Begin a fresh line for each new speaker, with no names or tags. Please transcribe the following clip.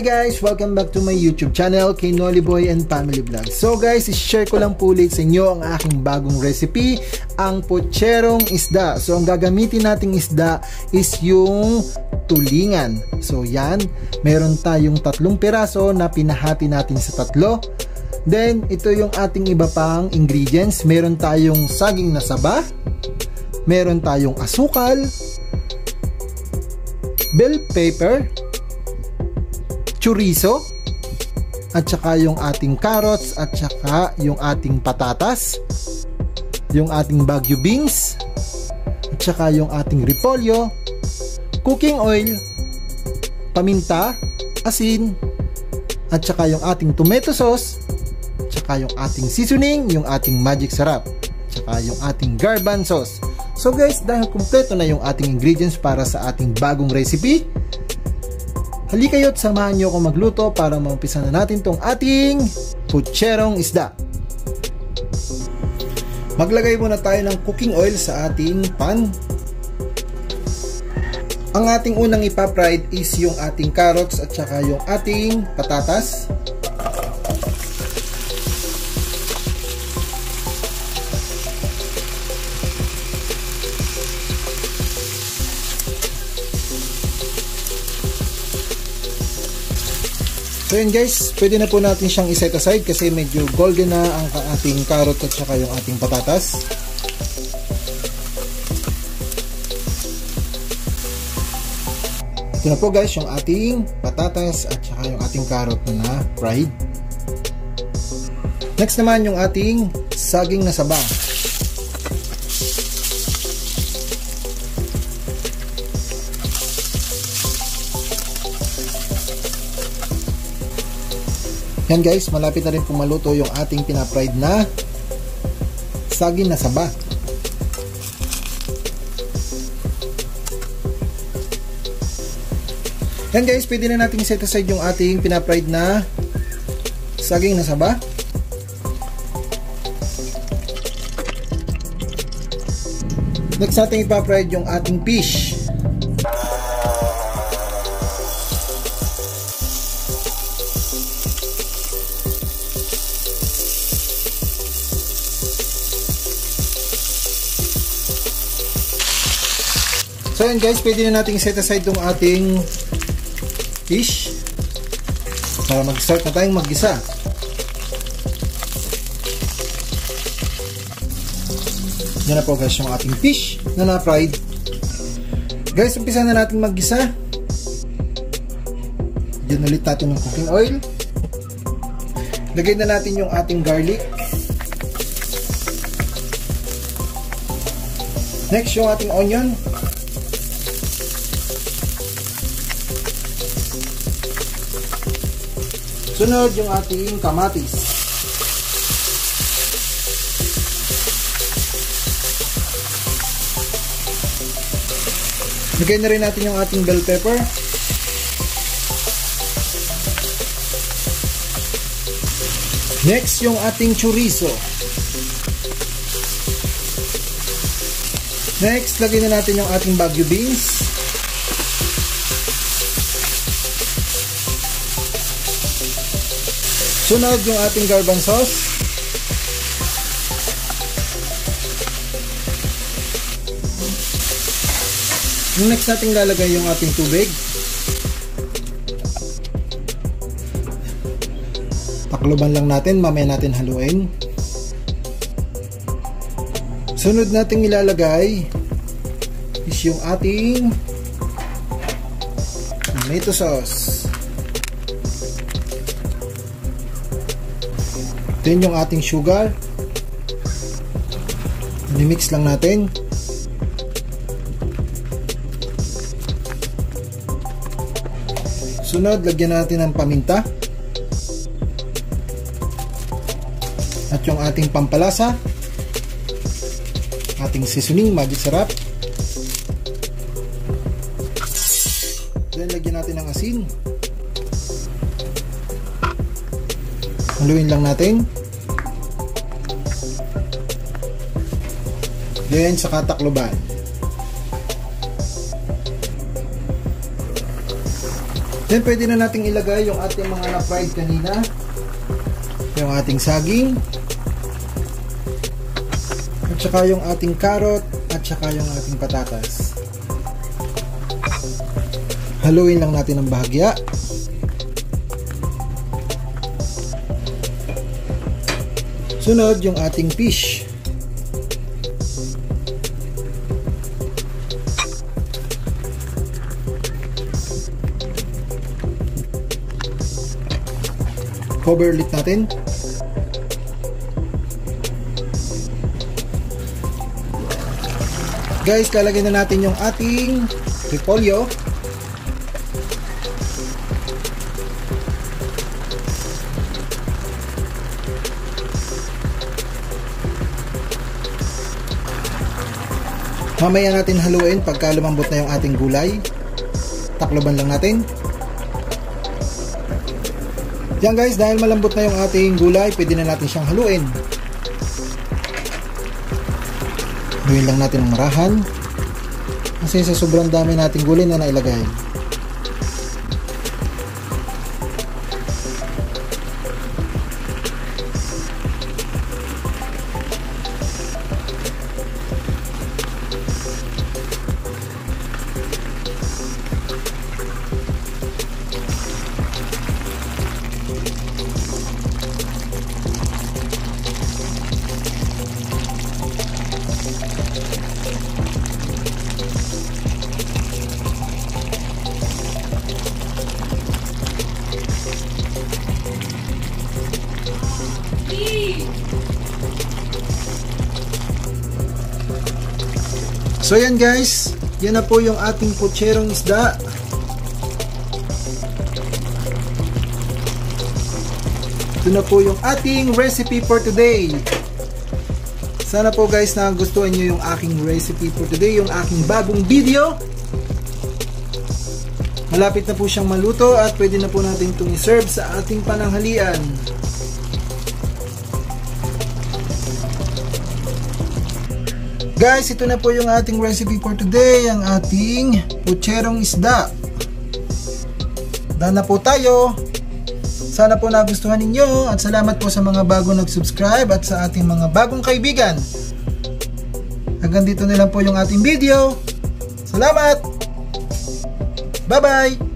guys! Welcome back to my YouTube channel, kay Nolly Boy and Family Vlog. So guys, i-share ko lang po ulit sa inyo ang aking bagong recipe, ang putserong isda. So ang gagamitin nating isda is yung tulingan. So yan, meron tayong 3 piraso na pinahati natin sa 3. Then, ito yung ating iba pang ingredients. Meron tayong saging na saba, meron tayong asukal, bell pepper, chorizo, at saka yung ating carrots, at saka yung ating patatas, yung ating Baguio beans, at saka yung ating repolyo, cooking oil, paminta, asin, at saka yung ating tomato sauce, at saka yung ating seasoning, yung ating magic sarap, at saka yung ating garbanzo sauce. So guys, dahil kumpleto na yung ating ingredients para sa ating bagong recipe, halika kayo at samahan nyo ako magluto para maumpisa na natin tong ating putserong isda. Maglagay muna tayo ng cooking oil sa ating pan. Ang ating unang ipa-fried is yung ating carrots at saka yung ating patatas. So yun guys, pwede na po natin siyang iset aside kasi medyo golden na ang ating carrot at saka yung ating patatas. Ito na po guys yung ating patatas at saka yung ating carrot na fried. Next naman yung ating saging na saba. Yan guys, malapit na rin pumaluto yung ating pina-fried na saging na saba. Yan guys, pwede na natin set aside yung ating pina-fried na saging na saba. Next natin ipa-fried yung ating fish. So yan guys, pwede na natin set aside itong ating fish para mag-start na tayong mag-gisa. Yan na po guys yung ating fish na na-fried. Guys, umpisa na natin mag-gisa. Diyan ulit natin ng cooking oil. Lagay na natin yung ating garlic. Next yung ating onion. Sunod yung ating kamatis. Lagay na rin natin yung ating bell pepper. Next yung ating chorizo. Next, lagay na natin yung ating Baguio beans. Sunod yung ating garbanzo sauce. Yung next natin lalagay yung ating tubig. Takloban lang natin, mamaya natin haluin. Sunod natin ilalagay is yung ating tomato sauce. Then yung ating sugar, i-mix lang natin. Sunod, lagyan natin ng paminta at yung ating pampalasa, ating seasoning, magic sarap. Then lagyan natin ng asin. Haluin lang natin. Then saka takloban. Then pwede na nating ilagay yung ating mga na-fried kanina. Yung ating saging. At saka yung ating carrot. At saka yung ating patatas. Haluin lang natin ng bahagya. Sunod yung ating fish. Cover ulit natin. Guys, lalagyan na natin yung ating repolyo. Mamaya natin haluin pagka lumambot na yung ating gulay. Takloban lang natin. Yan guys, dahil malambot na yung ating gulay, pwede na natin siyang haluin. Haluin lang natin ng marahan. Kasi sa sobrang dami nating gulay na nailagay. So yan guys, yan na po yung ating putserong isda. Ito na po yung ating recipe for today. Sana po guys nagustuhan nyo yung aking recipe for today, yung aking bagong video. Malapit na po siyang maluto at pwede na po natin itong i-serve sa ating pananghalian. Guys, ito na po yung ating recipe for today, ang ating putserong isda. Done na po tayo. Sana po nagustuhan ninyo at salamat po sa mga bagong nag-subscribe at sa ating mga bagong kaibigan. Hanggang dito na lang po yung ating video. Salamat! Bye-bye!